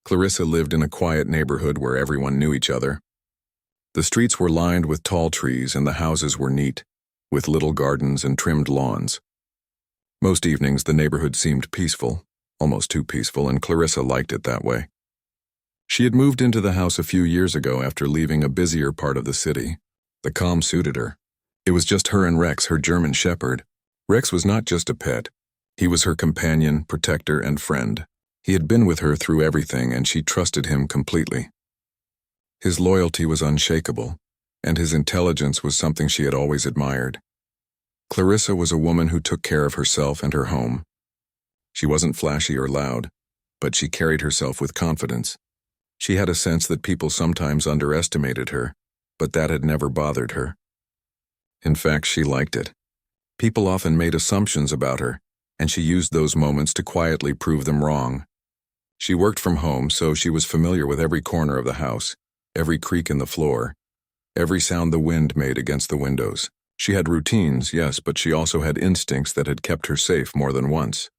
Clarissa lived in a quiet neighborhood where everyone knew each other. The streets were lined with tall trees and the houses were neat, with little gardens and trimmed lawns. Most evenings the neighborhood seemed peaceful, almost too peaceful, and Clarissa liked it that way. She had moved into the house a few years ago after leaving a busier part of the city. The calm suited her. It was just her and Rex, her German shepherd. Rex was not just a pet. He was her companion, protector, and friend. He had been with her through everything, and she trusted him completely. His loyalty was unshakable, and his intelligence was something she had always admired. Clarissa was a woman who took care of herself and her home. She wasn't flashy or loud, but she carried herself with confidence. She had a sense that people sometimes underestimated her, but that had never bothered her. In fact, she liked it. People often made assumptions about her, and she used those moments to quietly prove them wrong. She worked from home, so she was familiar with every corner of the house, every creak in the floor, every sound the wind made against the windows. She had routines, yes, but she also had instincts that had kept her safe more than once.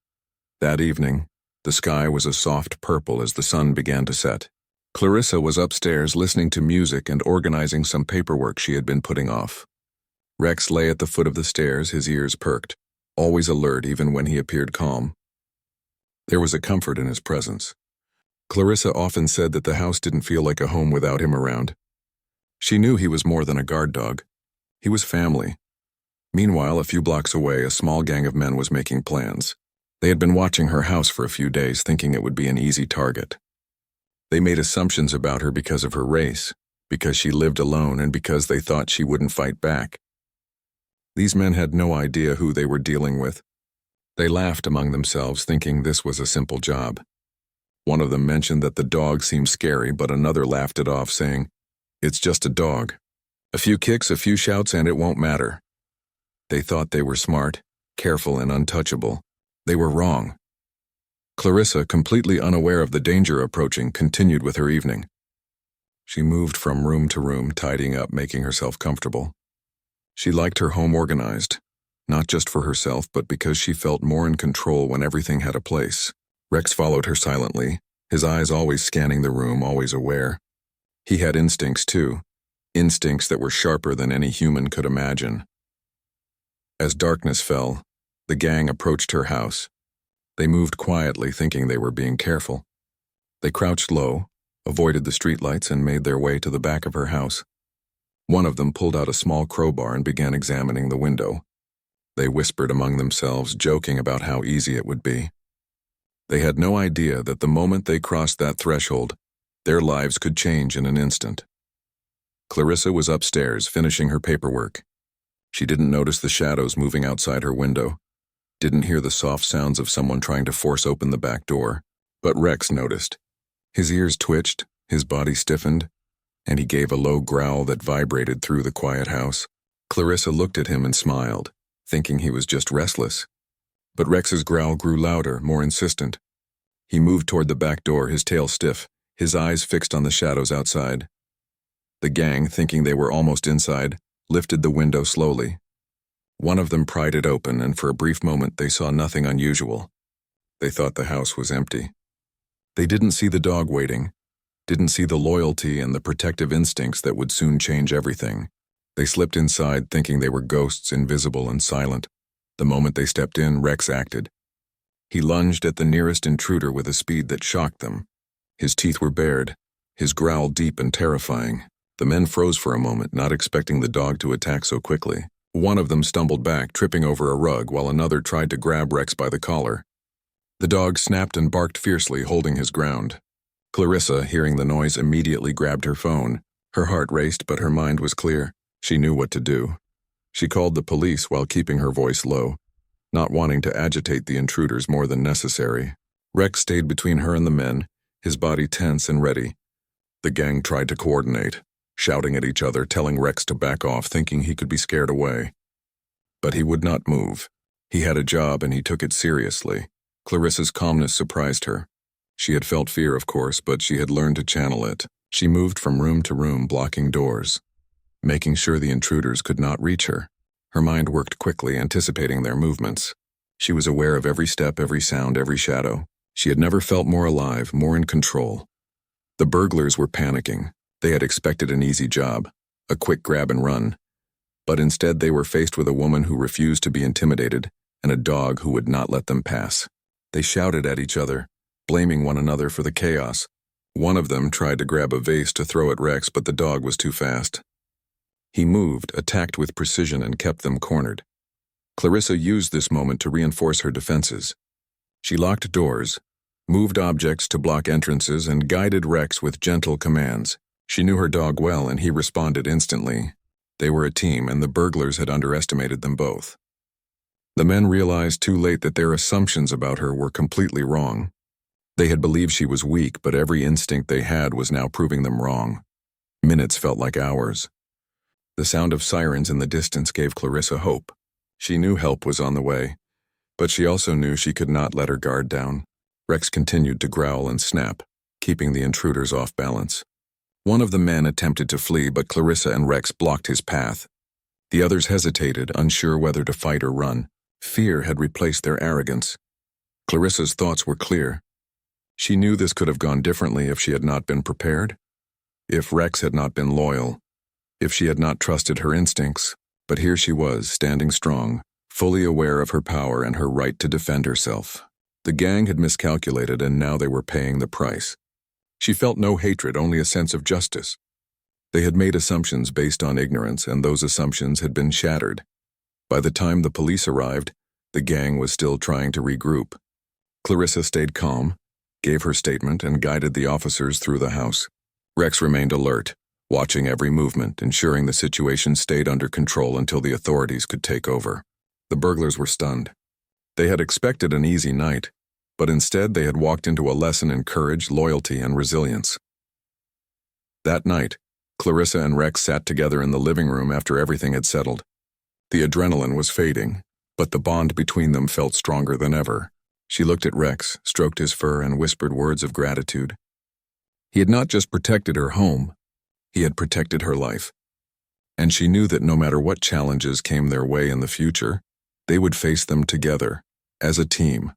That evening, the sky was a soft purple as the sun began to set. Clarissa was upstairs listening to music and organizing some paperwork she had been putting off. Rex lay at the foot of the stairs, his ears perked, always alert even when he appeared calm. There was a comfort in his presence. Clarissa often said that the house didn't feel like a home without him around. She knew he was more than a guard dog. He was family. Meanwhile, a few blocks away, a small gang of men was making plans. They had been watching her house for a few days, thinking it would be an easy target. They made assumptions about her because of her race, because she lived alone, and because they thought she wouldn't fight back. These men had no idea who they were dealing with. They laughed among themselves, thinking this was a simple job. One of them mentioned that the dog seemed scary, but another laughed it off, saying, "It's just a dog. A few kicks, a few shouts, and it won't matter." They thought they were smart, careful, and untouchable. They were wrong. Clarissa, completely unaware of the danger approaching, continued with her evening. She moved from room to room, tidying up, making herself comfortable. She liked her home organized, not just for herself, but because she felt more in control when everything had a place. Rex followed her silently, his eyes always scanning the room, always aware. He had instincts too, instincts that were sharper than any human could imagine. As darkness fell, the gang approached her house. They moved quietly, thinking they were being careful. They crouched low, avoided the streetlights, and made their way to the back of her house. One of them pulled out a small crowbar and began examining the window. They whispered among themselves, joking about how easy it would be. They had no idea that the moment they crossed that threshold, their lives could change in an instant. Clarissa was upstairs, finishing her paperwork. She didn't notice the shadows moving outside her window, didn't hear the soft sounds of someone trying to force open the back door, but Rex noticed. His ears twitched, his body stiffened, and he gave a low growl that vibrated through the quiet house. Clarissa looked at him and smiled, thinking he was just restless. But Rex's growl grew louder, more insistent. He moved toward the back door, his tail stiff, his eyes fixed on the shadows outside. The gang, thinking they were almost inside, lifted the window slowly. One of them pried it open, and for a brief moment they saw nothing unusual. They thought the house was empty. They didn't see the dog waiting, didn't see the loyalty and the protective instincts that would soon change everything. They slipped inside, thinking they were ghosts, invisible and silent. The moment they stepped in, Rex acted. He lunged at the nearest intruder with a speed that shocked them. His teeth were bared, his growl deep and terrifying. The men froze for a moment, not expecting the dog to attack so quickly. One of them stumbled back, tripping over a rug, while another tried to grab Rex by the collar. The dog snapped and barked fiercely, holding his ground. Clarissa, hearing the noise, immediately grabbed her phone. Her heart raced, but her mind was clear. She knew what to do. She called the police while keeping her voice low, not wanting to agitate the intruders more than necessary. Rex stayed between her and the men, his body tense and ready. The gang tried to coordinate, shouting at each other, telling Rex to back off, thinking he could be scared away. But he would not move. He had a job and he took it seriously. Clarissa's calmness surprised her. She had felt fear, of course, but she had learned to channel it. She moved from room to room, blocking doors, making sure the intruders could not reach her. Her mind worked quickly, anticipating their movements. She was aware of every step, every sound, every shadow. She had never felt more alive, more in control. The burglars were panicking. They had expected an easy job, a quick grab and run. But instead they were faced with a woman who refused to be intimidated and a dog who would not let them pass. They shouted at each other, blaming one another for the chaos. One of them tried to grab a vase to throw at Rex, but the dog was too fast. He moved, attacked with precision, and kept them cornered. Clarissa used this moment to reinforce her defenses. She locked doors, moved objects to block entrances, and guided Rex with gentle commands. She knew her dog well, and he responded instantly. They were a team, and the burglars had underestimated them both. The men realized too late that their assumptions about her were completely wrong. They had believed she was weak, but every instinct they had was now proving them wrong. Minutes felt like hours. The sound of sirens in the distance gave Clarissa hope. She knew help was on the way, but she also knew she could not let her guard down. Rex continued to growl and snap, keeping the intruders off balance. One of the men attempted to flee, but Clarissa and Rex blocked his path. The others hesitated, unsure whether to fight or run. Fear had replaced their arrogance. Clarissa's thoughts were clear. She knew this could have gone differently if she had not been prepared, if Rex had not been loyal, if she had not trusted her instincts. But here she was, standing strong, fully aware of her power and her right to defend herself. The gang had miscalculated, and now they were paying the price. She felt no hatred, only a sense of justice. They had made assumptions based on ignorance, and those assumptions had been shattered. By the time the police arrived, the gang was still trying to regroup. Clarissa stayed calm, gave her statement, and guided the officers through the house. Rex remained alert, watching every movement, ensuring the situation stayed under control until the authorities could take over. The burglars were stunned. They had expected an easy night, but instead they had walked into a lesson in courage, loyalty, and resilience. That night, Clarissa and Rex sat together in the living room after everything had settled. The adrenaline was fading, but the bond between them felt stronger than ever. She looked at Rex, stroked his fur, and whispered words of gratitude. He had not just protected her home, he had protected her life. And she knew that no matter what challenges came their way in the future, they would face them together, as a team,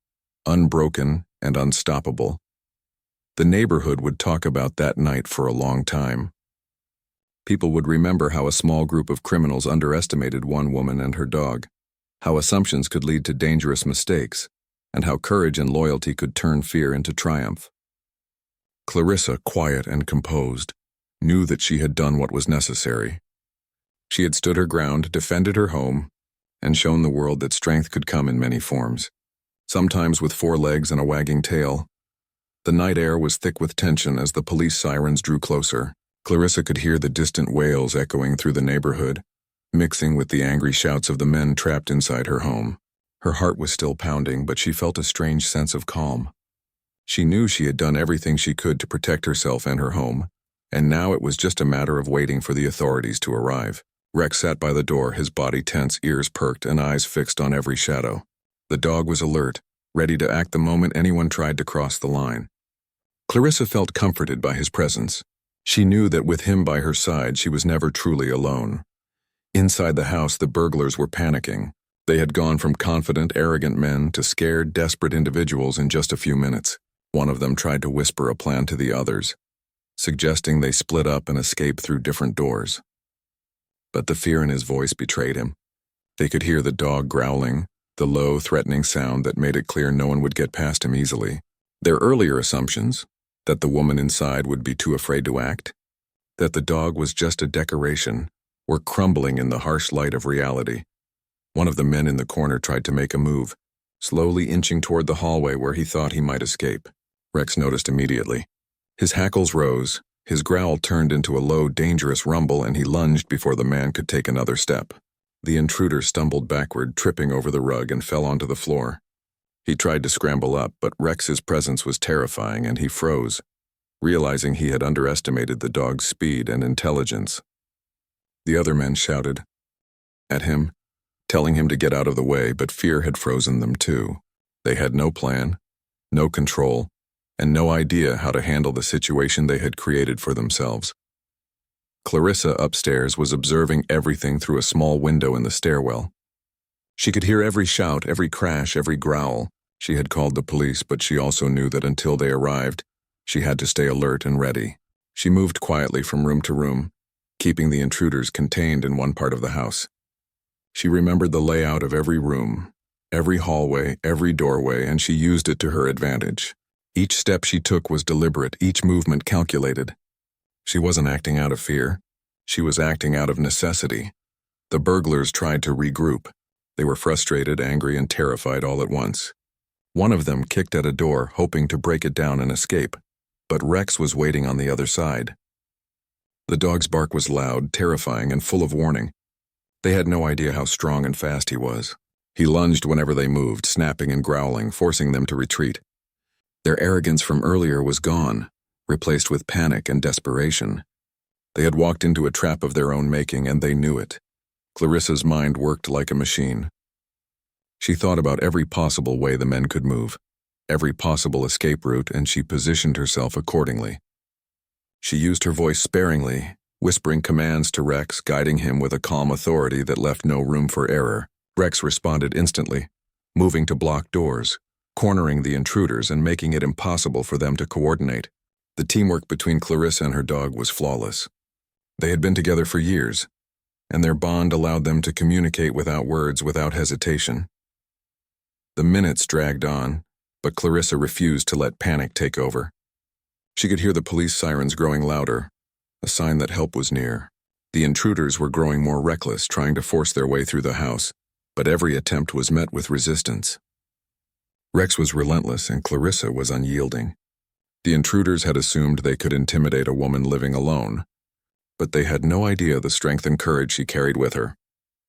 unbroken and unstoppable. The neighborhood would talk about that night for a long time. People would remember how a small group of criminals underestimated one woman and her dog, how assumptions could lead to dangerous mistakes, and how courage and loyalty could turn fear into triumph. Clarissa, quiet and composed, knew that she had done what was necessary. She had stood her ground, defended her home, and shown the world that strength could come in many forms, sometimes with 4 legs and a wagging tail. The night air was thick with tension as the police sirens drew closer. Clarissa could hear the distant wails echoing through the neighborhood, mixing with the angry shouts of the men trapped inside her home. Her heart was still pounding, but she felt a strange sense of calm. She knew she had done everything she could to protect herself and her home, and now it was just a matter of waiting for the authorities to arrive. Rex sat by the door, his body tense, ears perked, and eyes fixed on every shadow. The dog was alert, ready to act the moment anyone tried to cross the line. Clarissa felt comforted by his presence. She knew that with him by her side, she was never truly alone. Inside the house, the burglars were panicking. They had gone from confident, arrogant men to scared, desperate individuals in just a few minutes. One of them tried to whisper a plan to the others, suggesting they split up and escape through different doors. But the fear in his voice betrayed him. They could hear the dog growling, the low, threatening sound that made it clear no one would get past him easily. Their earlier assumptions, that the woman inside would be too afraid to act, that the dog was just a decoration, were crumbling in the harsh light of reality. One of the men in the corner tried to make a move, slowly inching toward the hallway where he thought he might escape. Rex noticed immediately. His hackles rose, his growl turned into a low, dangerous rumble, and he lunged before the man could take another step. The intruder stumbled backward, tripping over the rug, and fell onto the floor. He tried to scramble up, but Rex's presence was terrifying, and he froze, realizing he had underestimated the dog's speed and intelligence. The other men shouted at him, telling him to get out of the way, but fear had frozen them too. They had no plan, no control, and no idea how to handle the situation they had created for themselves. Clarissa upstairs was observing everything through a small window in the stairwell. She could hear every shout, every crash, every growl. She had called the police, but she also knew that until they arrived, She had to stay alert and ready. She moved quietly from room to room, keeping the intruders contained in one part of the house. She remembered the layout of every room, every hallway, every doorway, and she used it to her advantage. Each step she took was deliberate, each movement calculated. She wasn't acting out of fear. She was acting out of necessity. The burglars tried to regroup. They were frustrated, angry, and terrified all at once. One of them kicked at a door, hoping to break it down and escape, but Rex was waiting on the other side. The dog's bark was loud, terrifying, and full of warning. They had no idea how strong and fast he was. He lunged whenever they moved, snapping and growling, forcing them to retreat. Their arrogance from earlier was gone, replaced with panic and desperation. They had walked into a trap of their own making, and they knew it. Clarissa's mind worked like a machine. She thought about every possible way the men could move, every possible escape route, and she positioned herself accordingly. She used her voice sparingly, whispering commands to Rex, guiding him with a calm authority that left no room for error. Rex responded instantly, moving to block doors, cornering the intruders and making it impossible for them to coordinate. The teamwork between Clarissa and her dog was flawless. They had been together for years, and their bond allowed them to communicate without words, without hesitation. The minutes dragged on, but Clarissa refused to let panic take over. She could hear the police sirens growing louder, a sign that help was near. The intruders were growing more reckless, trying to force their way through the house, but every attempt was met with resistance. Rex was relentless and Clarissa was unyielding. The intruders had assumed they could intimidate a woman living alone, but they had no idea the strength and courage she carried with her.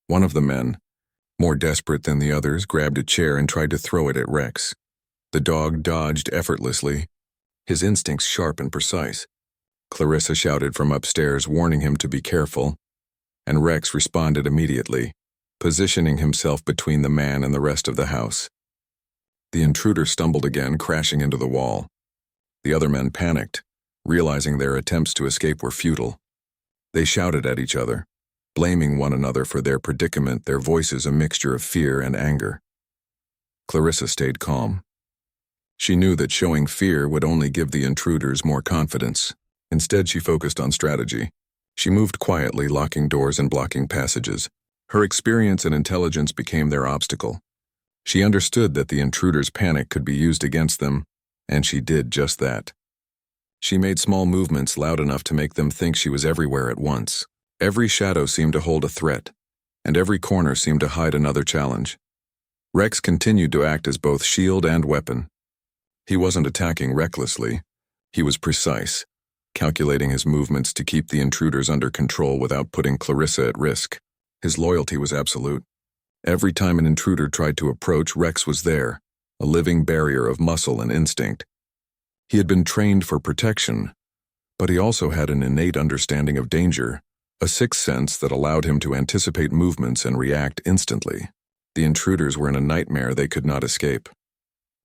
One of the men, more desperate than the others, grabbed a chair and tried to throw it at Rex. The dog dodged effortlessly, his instincts sharp and precise. Clarissa shouted from upstairs, warning him to be careful, and Rex responded immediately, positioning himself between the man and the rest of the house. The intruder stumbled again, crashing into the wall. The other men panicked, realizing their attempts to escape were futile. They shouted at each other, blaming one another for their predicament, their voices a mixture of fear and anger. Clarissa stayed calm. She knew that showing fear would only give the intruders more confidence. Instead, she focused on strategy. She moved quietly, locking doors and blocking passages. Her experience and intelligence became their obstacle. She understood that the intruders' panic could be used against them, and she did just that. She made small movements loud enough to make them think she was everywhere at once. Every shadow seemed to hold a threat, and every corner seemed to hide another challenge. Rex continued to act as both shield and weapon. He wasn't attacking recklessly. He was precise, calculating his movements to keep the intruders under control without putting Clarissa at risk. His loyalty was absolute. Every time an intruder tried to approach, Rex was there, a living barrier of muscle and instinct. He had been trained for protection, but he also had an innate understanding of danger, a sixth sense that allowed him to anticipate movements and react instantly. The intruders were in a nightmare they could not escape.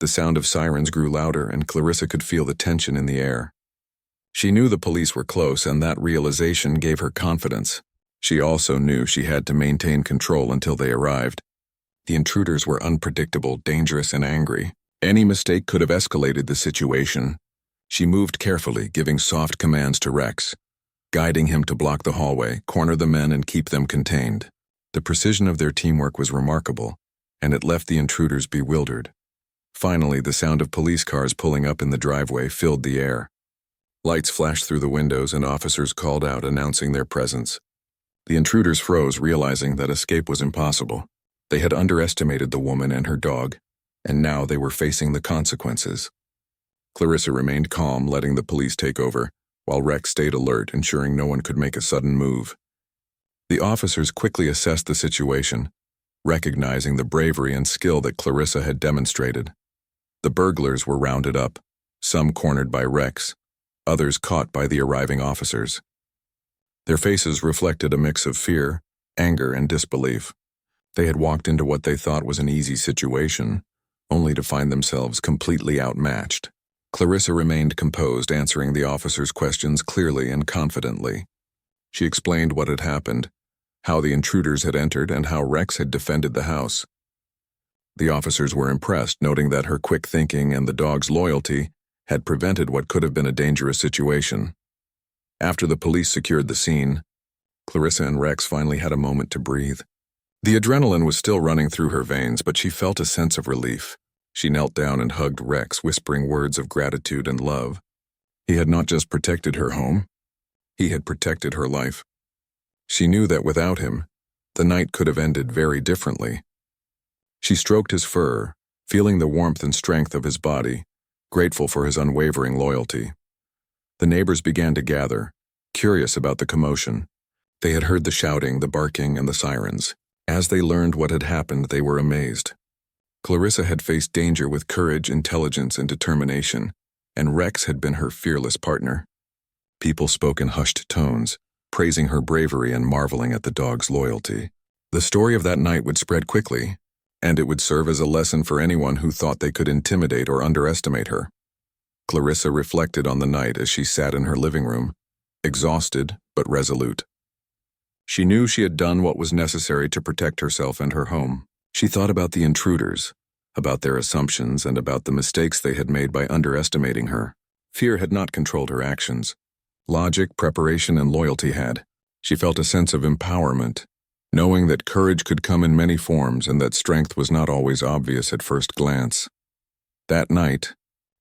The sound of sirens grew louder, and Clarissa could feel the tension in the air. She knew the police were close, and that realization gave her confidence. She also knew she had to maintain control until they arrived. The intruders were unpredictable, dangerous, and angry. Any mistake could have escalated the situation. She moved carefully, giving soft commands to Rex, guiding him to block the hallway, corner the men, and keep them contained. The precision of their teamwork was remarkable, and it left the intruders bewildered. Finally, the sound of police cars pulling up in the driveway filled the air. Lights flashed through the windows and officers called out, announcing their presence. The intruders froze, realizing that escape was impossible. They had underestimated the woman and her dog, and now they were facing the consequences. Clarissa remained calm, letting the police take over, while Rex stayed alert, ensuring no one could make a sudden move. The officers quickly assessed the situation, recognizing the bravery and skill that Clarissa had demonstrated. The burglars were rounded up, some cornered by Rex, others caught by the arriving officers. Their faces reflected a mix of fear, anger, and disbelief. They had walked into what they thought was an easy situation, only to find themselves completely outmatched. Clarissa remained composed, answering the officers' questions clearly and confidently. She explained what had happened, how the intruders had entered, and how Rex had defended the house. The officers were impressed, noting that her quick thinking and the dog's loyalty had prevented what could have been a dangerous situation. After the police secured the scene, Clarissa and Rex finally had a moment to breathe. The adrenaline was still running through her veins, but she felt a sense of relief. She knelt down and hugged Rex, whispering words of gratitude and love. He had not just protected her home, he had protected her life. She knew that without him, the night could have ended very differently. She stroked his fur, feeling the warmth and strength of his body, grateful for his unwavering loyalty. The neighbors began to gather, curious about the commotion. They had heard the shouting, the barking, and the sirens. As they learned what had happened, they were amazed. Clarissa had faced danger with courage, intelligence, and determination, and Rex had been her fearless partner. People spoke in hushed tones, praising her bravery and marveling at the dog's loyalty. The story of that night would spread quickly, and it would serve as a lesson for anyone who thought they could intimidate or underestimate her. Clarissa reflected on the night as she sat in her living room, exhausted but resolute. She knew she had done what was necessary to protect herself and her home. She thought about the intruders, about their assumptions, and about the mistakes they had made by underestimating her. Fear had not controlled her actions. Logic, preparation, and loyalty had. She felt a sense of empowerment, knowing that courage could come in many forms and that strength was not always obvious at first glance. That night,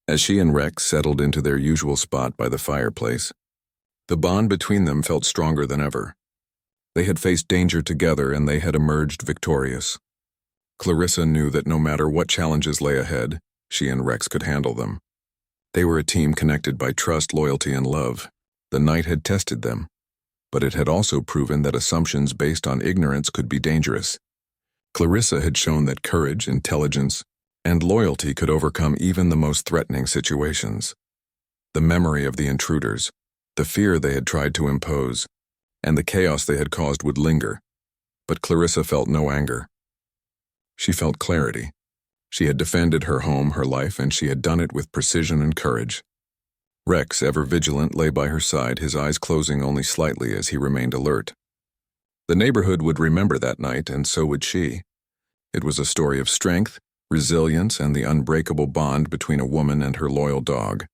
as she and Rex settled into their usual spot by the fireplace, the bond between them felt stronger than ever. They had faced danger together and they had emerged victorious. Clarissa knew that no matter what challenges lay ahead, she and Rex could handle them. They were a team connected by trust, loyalty, and love. The night had tested them, but it had also proven that assumptions based on ignorance could be dangerous. Clarissa had shown that courage, intelligence, and loyalty could overcome even the most threatening situations. The memory of the intruders, the fear they had tried to impose, and the chaos they had caused would linger, but Clarissa felt no anger. She felt clarity. She had defended her home, her life, and she had done it with precision and courage. Rex, ever vigilant, lay by her side, his eyes closing only slightly as he remained alert. The neighborhood would remember that night, and so would she. It was a story of strength, resilience, and the unbreakable bond between a woman and her loyal dog.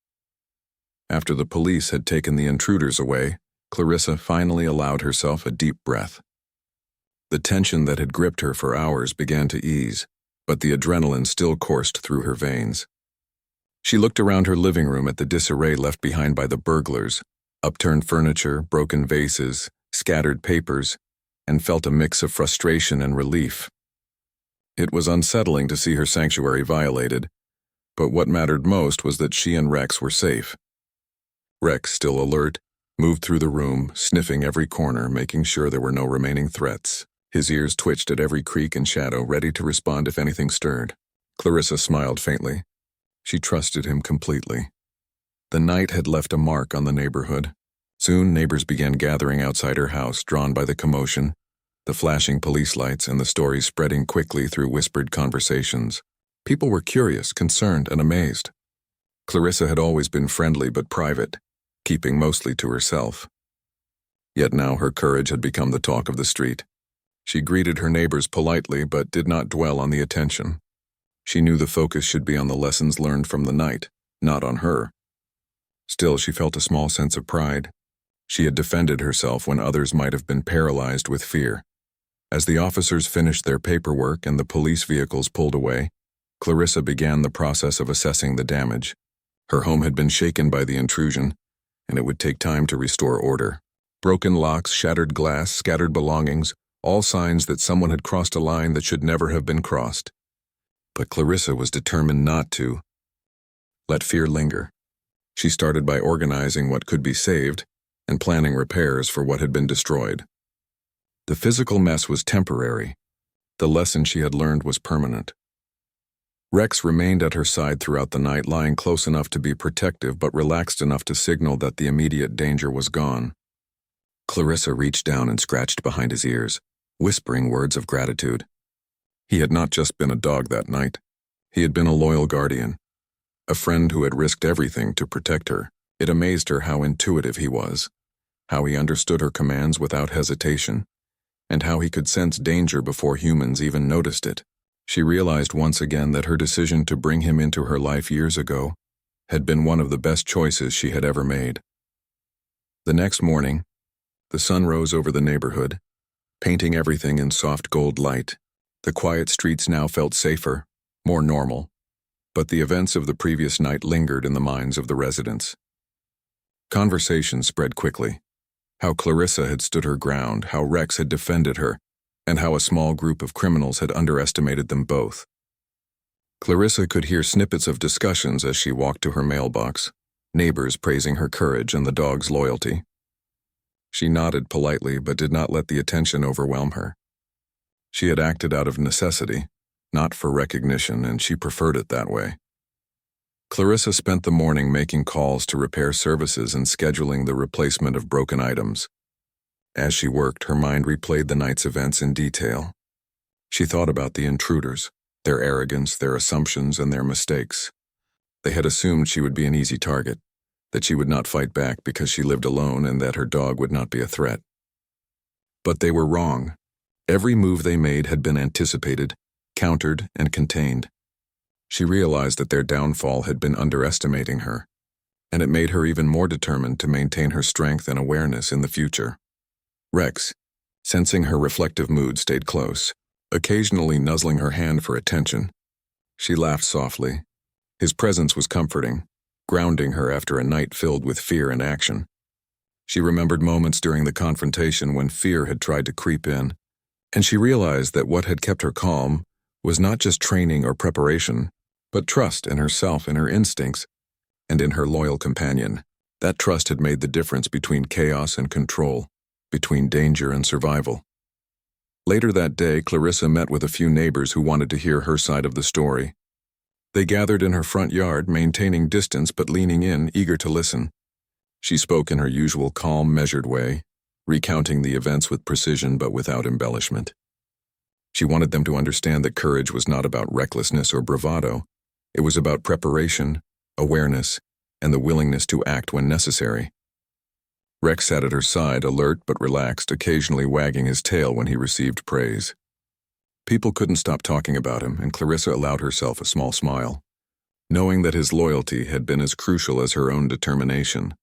After the police had taken the intruders away, Clarissa finally allowed herself a deep breath. The tension that had gripped her for hours began to ease, but the adrenaline still coursed through her veins. She looked around her living room at the disarray left behind by the burglars, upturned furniture, broken vases, scattered papers, and felt a mix of frustration and relief. It was unsettling to see her sanctuary violated, but what mattered most was that she and Rex were safe. Rex, still alert, moved through the room, sniffing every corner, making sure there were no remaining threats. His ears twitched at every creak and shadow, ready to respond if anything stirred. Clarissa smiled faintly. She trusted him completely. The night had left a mark on the neighborhood. Soon, neighbors began gathering outside her house, drawn by the commotion, the flashing police lights, and the stories spreading quickly through whispered conversations. People were curious, concerned, and amazed. Clarissa had always been friendly but private, keeping mostly to herself. Yet now her courage had become the talk of the street. She greeted her neighbors politely but did not dwell on the attention. She knew the focus should be on the lessons learned from the night, not on her. Still, she felt a small sense of pride. She had defended herself when others might have been paralyzed with fear. As the officers finished their paperwork and the police vehicles pulled away, Clarissa began the process of assessing the damage. Her home had been shaken by the intrusion, and it would take time to restore order. Broken locks, shattered glass, scattered belongings, all signs that someone had crossed a line that should never have been crossed. But Clarissa was determined not to let fear linger. She started by organizing what could be saved and planning repairs for what had been destroyed. The physical mess was temporary. The lesson she had learned was permanent. Rex remained at her side throughout the night, lying close enough to be protective but relaxed enough to signal that the immediate danger was gone. Clarissa reached down and scratched behind his ears, whispering words of gratitude. He had not just been a dog that night. He had been a loyal guardian, a friend who had risked everything to protect her. It amazed her how intuitive he was, how he understood her commands without hesitation, and how he could sense danger before humans even noticed it. She realized once again that her decision to bring him into her life years ago had been one of the best choices she had ever made. The next morning, the sun rose over the neighborhood, painting everything in soft gold light. The quiet streets now felt safer, more normal, but the events of the previous night lingered in the minds of the residents. Conversations spread quickly. How Clarissa had stood her ground, how Rex had defended her, and how a small group of criminals had underestimated them both. Clarissa could hear snippets of discussions as she walked to her mailbox, neighbors praising her courage and the dog's loyalty. She nodded politely but did not let the attention overwhelm her. She had acted out of necessity, not for recognition, and she preferred it that way. Clarissa spent the morning making calls to repair services and scheduling the replacement of broken items. As she worked, her mind replayed the night's events in detail. She thought about the intruders, their arrogance, their assumptions, and their mistakes. They had assumed she would be an easy target, that she would not fight back because she lived alone and that her dog would not be a threat. But they were wrong. Every move they made had been anticipated, countered, and contained. She realized that their downfall had been underestimating her, and it made her even more determined to maintain her strength and awareness in the future. Rex, sensing her reflective mood, stayed close, occasionally nuzzling her hand for attention. She laughed softly. His presence was comforting, grounding her after a night filled with fear and action. She remembered moments during the confrontation when fear had tried to creep in, and she realized that what had kept her calm was not just training or preparation, but trust in herself, in her instincts, and in her loyal companion. That trust had made the difference between chaos and control, between danger and survival. Later that day, Clarissa met with a few neighbors who wanted to hear her side of the story. They gathered in her front yard, maintaining distance but leaning in, eager to listen. She spoke in her usual calm, measured way, recounting the events with precision but without embellishment. She wanted them to understand that courage was not about recklessness or bravado. It was about preparation, awareness, and the willingness to act when necessary. Rex sat at her side, alert but relaxed, occasionally wagging his tail when he received praise. People couldn't stop talking about him, and Clarissa allowed herself a small smile, knowing that his loyalty had been as crucial as her own determination.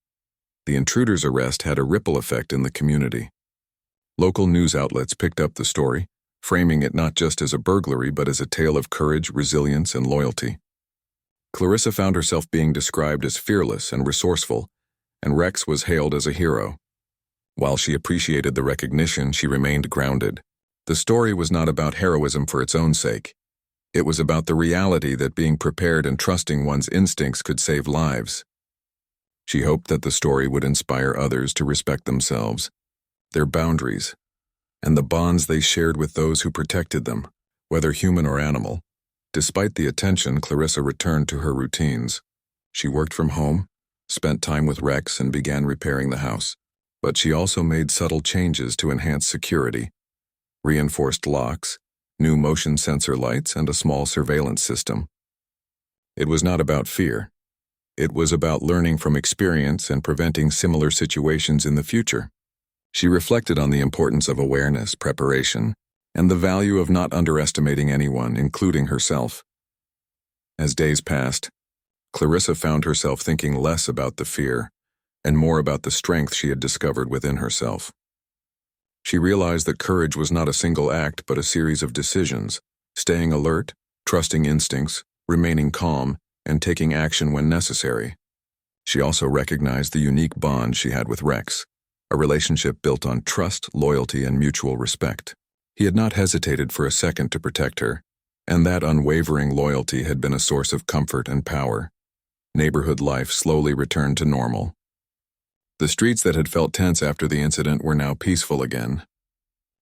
The intruder's arrest had a ripple effect in the community. Local news outlets picked up the story, framing it not just as a burglary but as a tale of courage, resilience, and loyalty. Clarissa found herself being described as fearless and resourceful, and Rex was hailed as a hero. While she appreciated the recognition, she remained grounded. The story was not about heroism for its own sake. It was about the reality that being prepared and trusting one's instincts could save lives. She hoped that the story would inspire others to respect themselves, their boundaries, and the bonds they shared with those who protected them, whether human or animal. Despite the attention, Clarissa returned to her routines. She worked from home, spent time with Rex, and began repairing the house. But she also made subtle changes to enhance security: reinforced locks, new motion sensor lights, and a small surveillance system. It was not about fear. It was about learning from experience and preventing similar situations in the future. She reflected on the importance of awareness, preparation, and the value of not underestimating anyone, including herself. As days passed, Clarissa found herself thinking less about the fear and more about the strength she had discovered within herself. She realized that courage was not a single act but a series of decisions: staying alert, trusting instincts, remaining calm, and taking action when necessary. She also recognized the unique bond she had with Rex, a relationship built on trust, loyalty, and mutual respect. He had not hesitated for a second to protect her, and that unwavering loyalty had been a source of comfort and power. Neighborhood life slowly returned to normal. The streets that had felt tense after the incident were now peaceful again.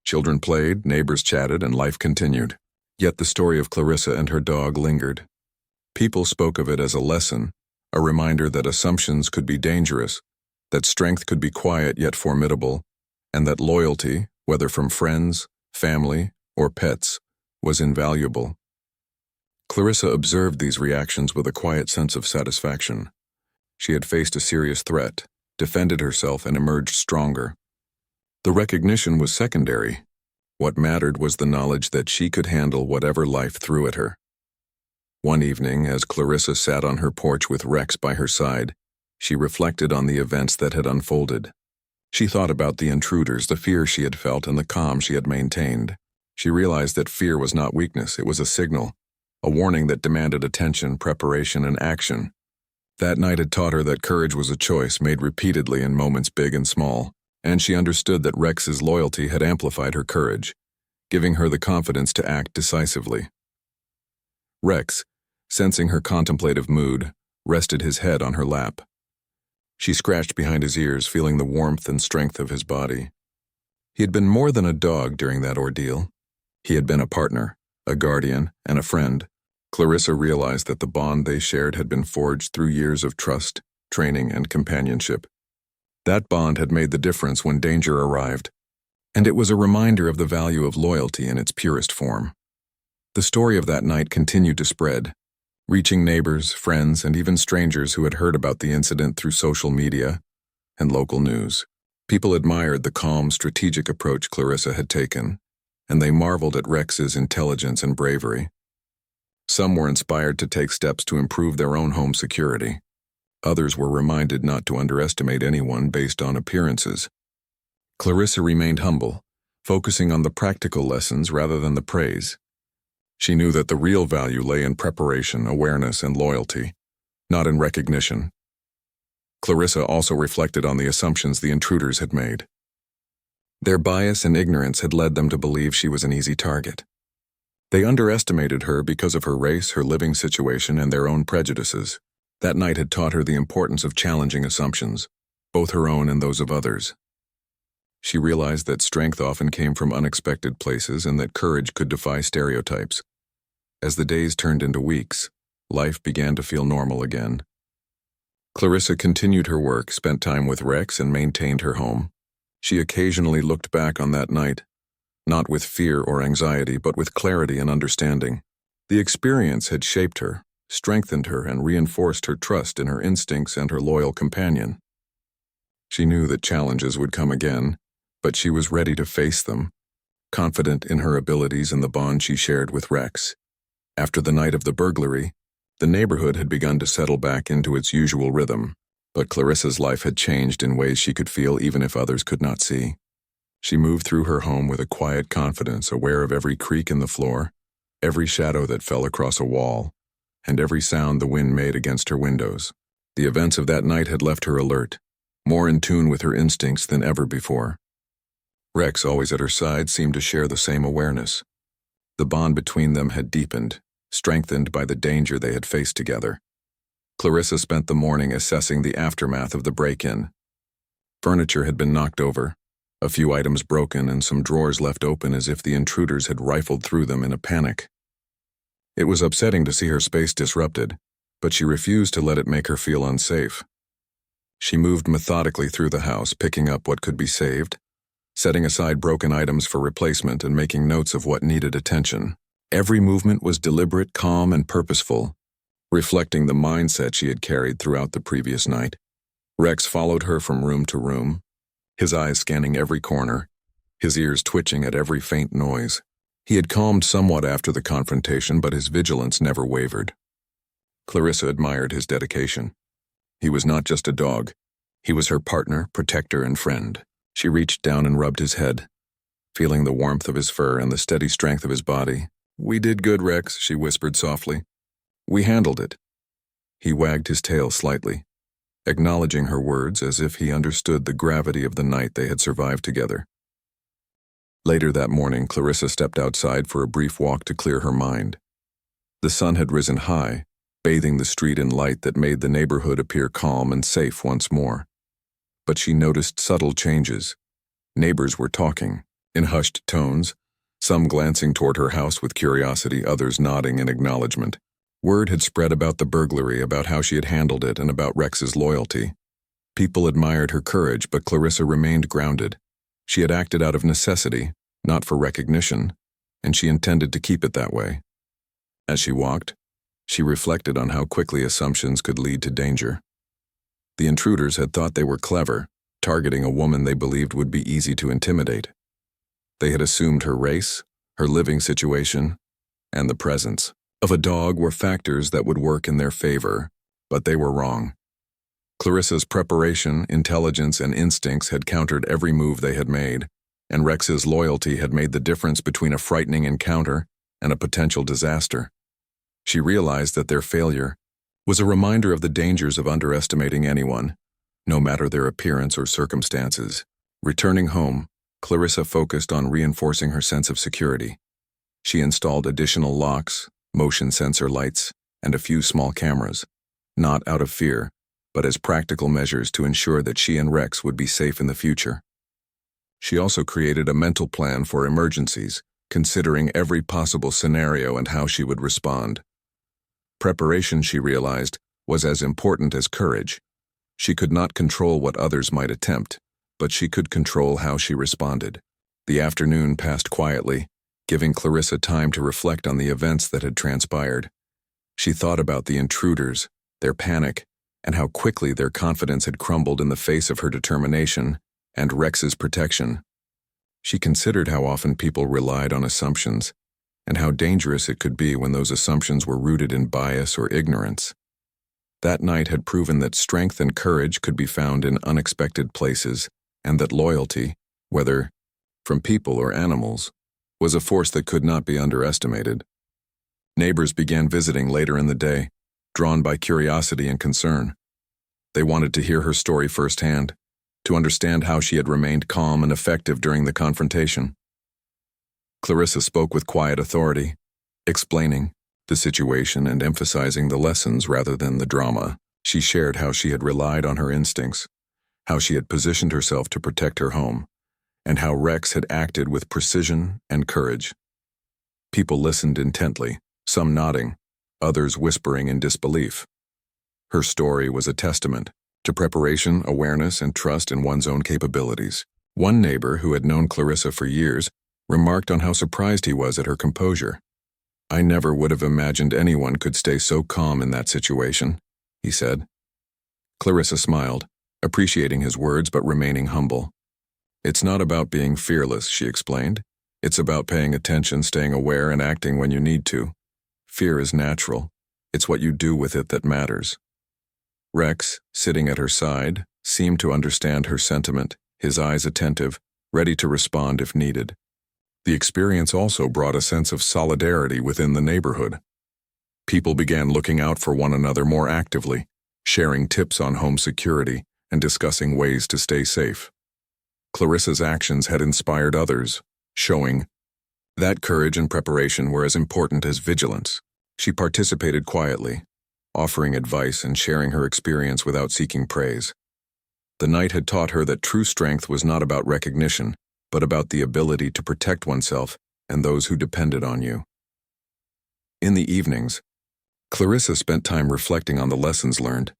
Children played, neighbors chatted, and life continued. Yet the story of Clarissa and her dog lingered. People spoke of it as a lesson, a reminder that assumptions could be dangerous, that strength could be quiet yet formidable, and that loyalty, whether from friends, family, or pets, was invaluable. Clarissa observed these reactions with a quiet sense of satisfaction. She had faced a serious threat, defended herself, and emerged stronger. The recognition was secondary. What mattered was the knowledge that she could handle whatever life threw at her. One evening, as Clarissa sat on her porch with Rex by her side, she reflected on the events that had unfolded. She thought about the intruders, the fear she had felt, and the calm she had maintained. She realized that fear was not weakness, it was a signal, a warning that demanded attention, preparation, and action. That night had taught her that courage was a choice made repeatedly in moments big and small, and she understood that Rex's loyalty had amplified her courage, giving her the confidence to act decisively. Rex, sensing her contemplative mood, rested his head on her lap. She scratched behind his ears, feeling the warmth and strength of his body. He had been more than a dog during that ordeal. He had been a partner, a guardian, and a friend. Clarissa realized that the bond they shared had been forged through years of trust, training, and companionship. That bond had made the difference when danger arrived, and it was a reminder of the value of loyalty in its purest form. The story of that night continued to spread, reaching neighbors, friends, and even strangers who had heard about the incident through social media and local news. People admired the calm, strategic approach Clarissa had taken, and they marveled at Rex's intelligence and bravery. Some were inspired to take steps to improve their own home security. Others were reminded not to underestimate anyone based on appearances. Clarissa remained humble, focusing on the practical lessons rather than the praise. She knew that the real value lay in preparation, awareness, and loyalty, not in recognition. Clarissa also reflected on the assumptions the intruders had made. Their bias and ignorance had led them to believe she was an easy target. They underestimated her because of her race, her living situation, and their own prejudices. That night had taught her the importance of challenging assumptions, both her own and those of others. She realized that strength often came from unexpected places and that courage could defy stereotypes. As the days turned into weeks, life began to feel normal again. Clarissa continued her work, spent time with Rex, and maintained her home. She occasionally looked back on that night, not with fear or anxiety, but with clarity and understanding. The experience had shaped her, strengthened her, and reinforced her trust in her instincts and her loyal companion. She knew that challenges would come again, but she was ready to face them, confident in her abilities and the bond she shared with Rex. After the night of the burglary, the neighborhood had begun to settle back into its usual rhythm, but Clarissa's life had changed in ways she could feel even if others could not see. She moved through her home with a quiet confidence, aware of every creak in the floor, every shadow that fell across a wall, and every sound the wind made against her windows. The events of that night had left her alert, more in tune with her instincts than ever before. Rex, always at her side, seemed to share the same awareness. The bond between them had deepened, strengthened by the danger they had faced together. Clarissa spent the morning assessing the aftermath of the break-in. Furniture had been knocked over, a few items broken, and some drawers left open as if the intruders had rifled through them in a panic. It was upsetting to see her space disrupted, but she refused to let it make her feel unsafe. She moved methodically through the house, picking up what could be saved, setting aside broken items for replacement, and making notes of what needed attention. Every movement was deliberate, calm, and purposeful, reflecting the mindset she had carried throughout the previous night. Rex followed her from room to room, his eyes scanning every corner, his ears twitching at every faint noise. He had calmed somewhat after the confrontation, but his vigilance never wavered. Clarissa admired his dedication. He was not just a dog. He was her partner, protector, and friend. She reached down and rubbed his head, feeling the warmth of his fur and the steady strength of his body. "We did good, Rex," she whispered softly. "We handled it." He wagged his tail slightly, acknowledging her words as if he understood the gravity of the night they had survived together. Later that morning, Clarissa stepped outside for a brief walk to clear her mind. The sun had risen high, bathing the street in light that made the neighborhood appear calm and safe once more. But she noticed subtle changes. Neighbors were talking, in hushed tones, some glancing toward her house with curiosity, others nodding in acknowledgement. Word had spread about the burglary, about how she had handled it, and about Rex's loyalty. People admired her courage, but Clarissa remained grounded. She had acted out of necessity, not for recognition, and she intended to keep it that way. As she walked, she reflected on how quickly assumptions could lead to danger. The intruders had thought they were clever, targeting a woman they believed would be easy to intimidate. They had assumed her race, her living situation, and the presence of a dog were factors that would work in their favor, but they were wrong. Clarissa's preparation, intelligence, and instincts had countered every move they had made, and Rex's loyalty had made the difference between a frightening encounter and a potential disaster. She realized that their failure was a reminder of the dangers of underestimating anyone, no matter their appearance or circumstances. Returning home, Clarissa focused on reinforcing her sense of security. She installed additional locks, motion sensor lights, and a few small cameras, not out of fear, but as practical measures to ensure that she and Rex would be safe in the future. She also created a mental plan for emergencies, considering every possible scenario and how she would respond. Preparation, she realized, was as important as courage. She could not control what others might attempt, but she could control how she responded. The afternoon passed quietly, giving Clarissa time to reflect on the events that had transpired. She thought about the intruders, their panic, and how quickly their confidence had crumbled in the face of her determination and Rex's protection. She considered how often people relied on assumptions, and how dangerous it could be when those assumptions were rooted in bias or ignorance. That night had proven that strength and courage could be found in unexpected places, and that loyalty, whether from people or animals, was a force that could not be underestimated. Neighbors began visiting later in the day, drawn by curiosity and concern. They wanted to hear her story firsthand, to understand how she had remained calm and effective during the confrontation. Clarissa spoke with quiet authority, explaining the situation and emphasizing the lessons rather than the drama. She shared how she had relied on her instincts, how she had positioned herself to protect her home, and how Rex had acted with precision and courage. People listened intently, some nodding, others whispering in disbelief. Her story was a testament to preparation, awareness, and trust in one's own capabilities. One neighbor, who had known Clarissa for years, remarked on how surprised he was at her composure. "I never would have imagined anyone could stay so calm in that situation," he said. Clarissa smiled, appreciating his words but remaining humble. "It's not about being fearless," she explained. "It's about paying attention, staying aware, and acting when you need to. Fear is natural. It's what you do with it that matters." Rex, sitting at her side, seemed to understand her sentiment, his eyes attentive, ready to respond if needed. The experience also brought a sense of solidarity within the neighborhood. People began looking out for one another more actively, sharing tips on home security and discussing ways to stay safe. Clarissa's actions had inspired others, showing that courage and preparation were as important as vigilance. She participated quietly, offering advice and sharing her experience without seeking praise. The night had taught her that true strength was not about recognition, but about the ability to protect oneself and those who depended on you. In the evenings, Clarissa spent time reflecting on the lessons learned.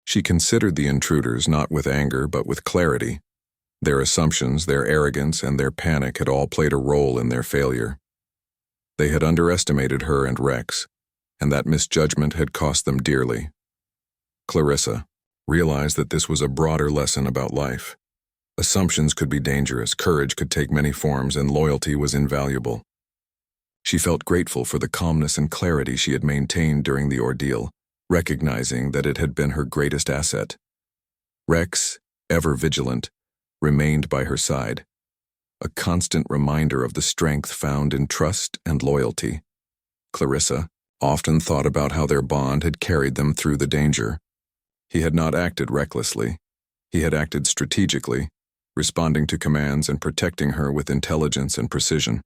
She considered the intruders not with anger but with clarity. Their assumptions, their arrogance, and their panic had all played a role in their failure. They had underestimated her and Rex, and that misjudgment had cost them dearly. Clarissa realized that this was a broader lesson about life. Assumptions could be dangerous, courage could take many forms, and loyalty was invaluable. She felt grateful for the calmness and clarity she had maintained during the ordeal, recognizing that it had been her greatest asset. Rex, ever vigilant, remained by her side, a constant reminder of the strength found in trust and loyalty. Clarissa often thought about how their bond had carried them through the danger. He had not acted recklessly. He had acted strategically, responding to commands and protecting her with intelligence and precision.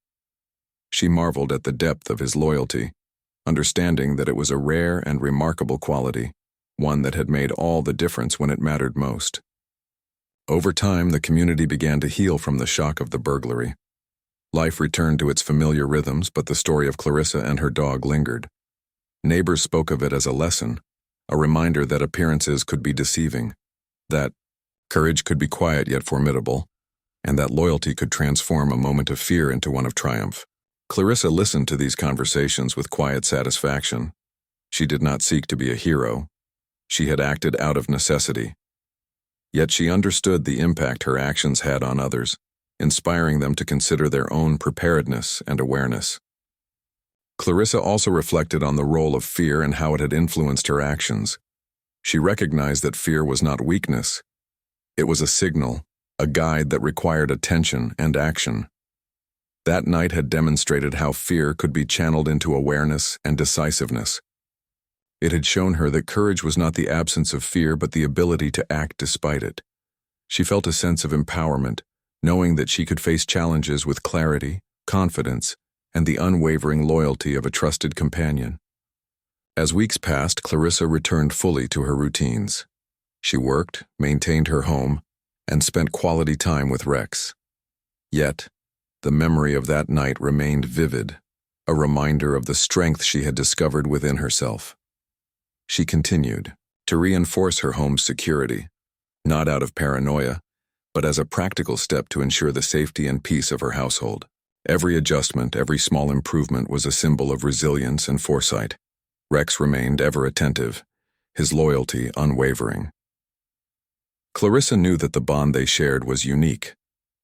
She marveled at the depth of his loyalty, understanding that it was a rare and remarkable quality, one that had made all the difference when it mattered most. Over time, the community began to heal from the shock of the burglary. Life returned to its familiar rhythms, but the story of Clarissa and her dog lingered. Neighbors spoke of it as a lesson, a reminder that appearances could be deceiving, that courage could be quiet yet formidable, and that loyalty could transform a moment of fear into one of triumph. Clarissa listened to these conversations with quiet satisfaction. She did not seek to be a hero. She had acted out of necessity. Yet she understood the impact her actions had on others, inspiring them to consider their own preparedness and awareness. Clarissa also reflected on the role of fear and how it had influenced her actions. She recognized that fear was not weakness. It was a signal, a guide that required attention and action. That night had demonstrated how fear could be channeled into awareness and decisiveness. It had shown her that courage was not the absence of fear but the ability to act despite it. She felt a sense of empowerment, knowing that she could face challenges with clarity, confidence, and the unwavering loyalty of a trusted companion. As weeks passed, Clarissa returned fully to her routines. She worked, maintained her home, and spent quality time with Rex. Yet, the memory of that night remained vivid, a reminder of the strength she had discovered within herself. She continued to reinforce her home's security, not out of paranoia, but as a practical step to ensure the safety and peace of her household. Every adjustment, every small improvement was a symbol of resilience and foresight. Rex remained ever attentive, his loyalty unwavering. Clarissa knew that the bond they shared was unique,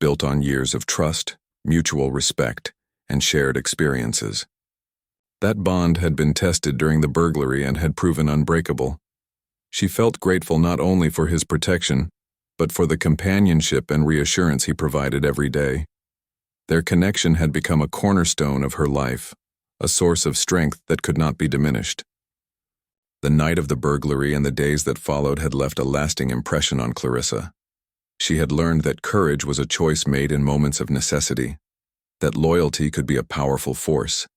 built on years of trust, mutual respect, and shared experiences. That bond had been tested during the burglary and had proven unbreakable. She felt grateful not only for his protection, but for the companionship and reassurance he provided every day. Their connection had become a cornerstone of her life, a source of strength that could not be diminished. The night of the burglary and the days that followed had left a lasting impression on Clarissa. She had learned that courage was a choice made in moments of necessity, that loyalty could be a powerful force,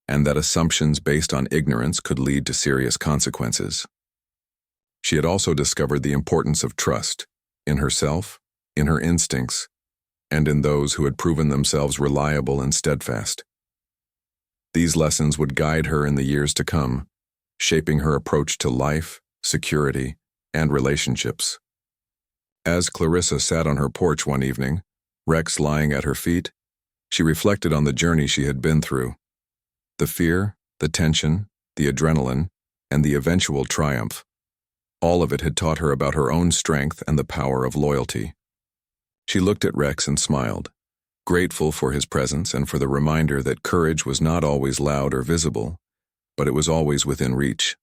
and that assumptions based on ignorance could lead to serious consequences. She had also discovered the importance of trust, in herself, in her instincts, and in those who had proven themselves reliable and steadfast. These lessons would guide her in the years to come, shaping her approach to life, security, and relationships. As Clarissa sat on her porch one evening, Rex lying at her feet, she reflected on the journey she had been through. The fear, the tension, the adrenaline, and the eventual triumph. All of it had taught her about her own strength and the power of loyalty. She looked at Rex and smiled, grateful for his presence and for the reminder that courage was not always loud or visible, but it was always within reach.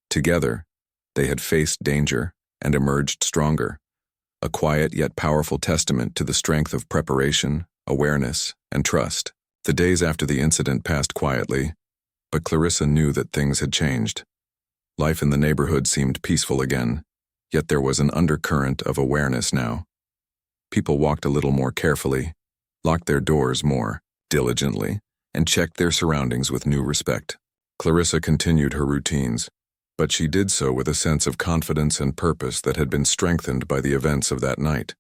Together, they had faced danger and emerged stronger, a quiet yet powerful testament to the strength of preparation, awareness, and trust. The days after the incident passed quietly, but Clarissa knew that things had changed. Life in the neighborhood seemed peaceful again, yet there was an undercurrent of awareness now. People walked a little more carefully, locked their doors more diligently, and checked their surroundings with new respect. Clarissa continued her routines, but she did so with a sense of confidence and purpose that had been strengthened by the events of that night.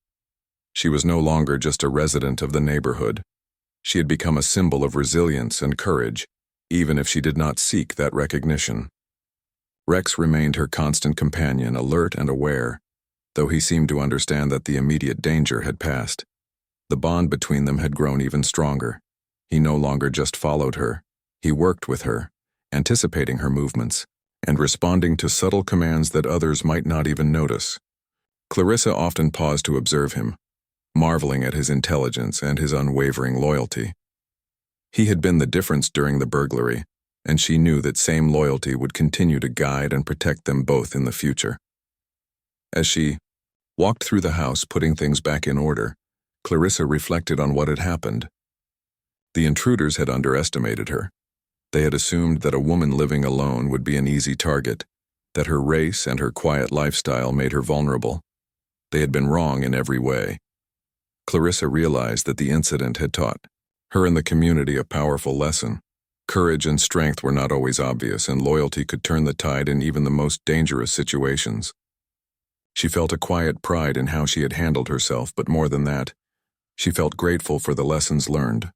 She was no longer just a resident of the neighborhood. She had become a symbol of resilience and courage, even if she did not seek that recognition. Rex remained her constant companion, alert and aware, though he seemed to understand that the immediate danger had passed. The bond between them had grown even stronger. He no longer just followed her. He worked with her, anticipating her movements, and responding to subtle commands that others might not even notice. Clarissa often paused to observe him, marveling at his intelligence and his unwavering loyalty. He had been the difference during the burglary, and she knew that same loyalty would continue to guide and protect them both in the future. As she walked through the house, putting things back in order, Clarissa reflected on what had happened. The intruders had underestimated her. They had assumed that a woman living alone would be an easy target, that her race and her quiet lifestyle made her vulnerable. They had been wrong in every way. Clarissa realized that the incident had taught her and the community a powerful lesson. Courage and strength were not always obvious, and loyalty could turn the tide in even the most dangerous situations. She felt a quiet pride in how she had handled herself, but more than that, she felt grateful for the lessons learned,